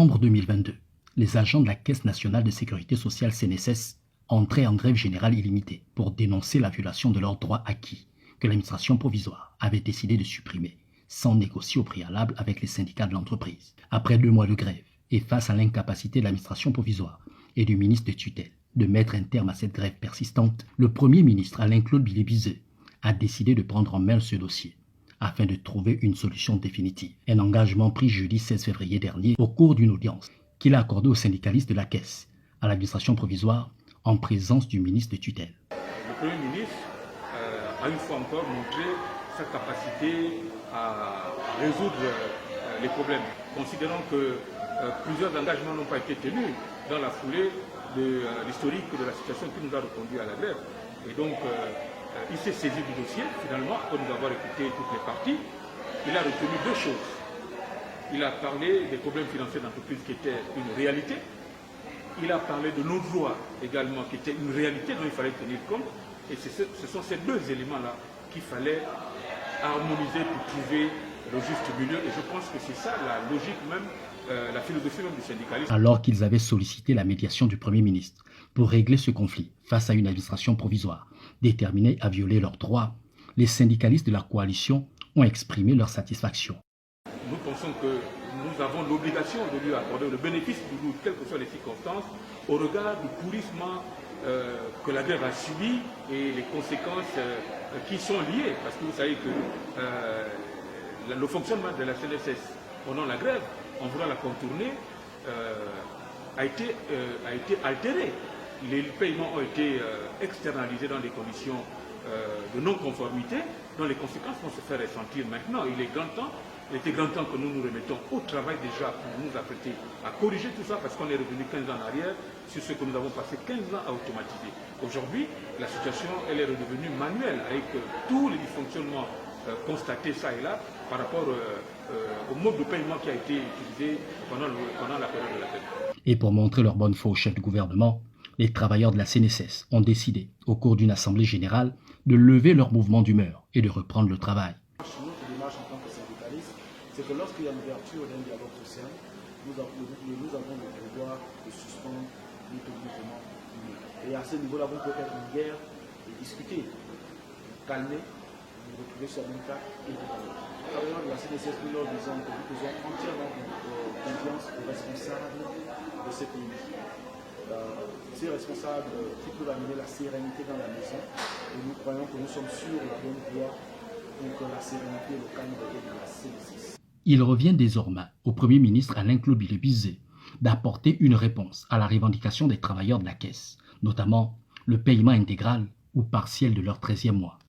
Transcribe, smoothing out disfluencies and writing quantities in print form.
novembre 2022, les agents de la Caisse nationale de sécurité sociale CNSS entraient en grève générale illimitée pour dénoncer la violation de leurs droits acquis que l'administration provisoire avait décidé de supprimer sans négocier au préalable avec les syndicats de l'entreprise. Après 2 mois de grève et face à l'incapacité de l'administration provisoire et du ministre de tutelle de mettre un terme à cette grève persistante, le Premier ministre Alain-Claude Bilébizé a décidé de prendre en main ce dossier afin de trouver une solution définitive. Un engagement pris jeudi 16 février dernier au cours d'une audience qu'il a accordée aux syndicalistes de la Caisse, à l'administration provisoire, en présence du ministre de tutelle. Le Premier ministre a une fois encore montré sa capacité à résoudre les problèmes, considérant que plusieurs engagements n'ont pas été tenus dans la foulée de l'historique de la situation qui nous a reconduit à la grève. Et donc, il s'est saisi du dossier, finalement, après nous avoir écouté toutes les parties. Il a retenu 2 choses. Il a parlé des problèmes financiers d'entreprise qui étaient une réalité. Il a parlé de nos droits également, qui étaient une réalité dont il fallait tenir compte. Et ce sont ces 2 éléments-là qu'il fallait harmoniser pour trouver le juste milieu. Et je pense que c'est ça la logique même, la philosophie même du syndicalisme. Alors qu'ils avaient sollicité la médiation du Premier ministre pour régler ce conflit face à une administration provisoire déterminée à violer leurs droits, les syndicalistes de la coalition ont exprimé leur satisfaction. Nous pensons que nous avons l'obligation de lui accorder le bénéfice du doute, quelles que soient les circonstances, au regard du pourrissement que la grève a subi et les conséquences qui sont liées. Parce que vous savez que le fonctionnement de la CNSS pendant la grève, en voulant la contourner, a été altéré. Les paiements ont été externalisés dans des conditions de non-conformité, dont les conséquences vont se faire ressentir maintenant. Il était grand temps que nous nous remettions au travail déjà pour nous apprêter à corriger tout ça, parce qu'on est revenu 15 ans en arrière sur ce que nous avons passé 15 ans à automatiser. Aujourd'hui, la situation elle est redevenue manuelle, avec tous les dysfonctionnements constatés ça et là par rapport au mode de paiement qui a été utilisé pendant la période de la grève. Et pour montrer leur bonne foi au chef du gouvernement, les travailleurs de la CNSS ont décidé, au cours d'une assemblée générale, de lever leur mouvement d'humeur et de reprendre le travail. Notre démarche en tant que syndicaliste, c'est que lorsqu'il y a une ouverture d'un dialogue social, nous avons le devoir de suspendre notre mouvement. Et à ce niveau-là, vous pouvez être en guerre et discuter, calmer, vous retrouver sur une carte et parler. Les travailleurs de la CNSS, nous leur disons que nous faisons entièrement confiance aux responsables de ce pays. Ces responsables qui peuvent amener la sérénité dans la maison, et nous croyons que nous sommes sur la bonne voie pour que la sérénité et le calme reviennent de la CNSS. Il revient désormais au Premier ministre Alain-Claude Bilébizé d'apporter une réponse à la revendication des travailleurs de la Caisse, notamment le paiement intégral ou partiel de leur 13e mois.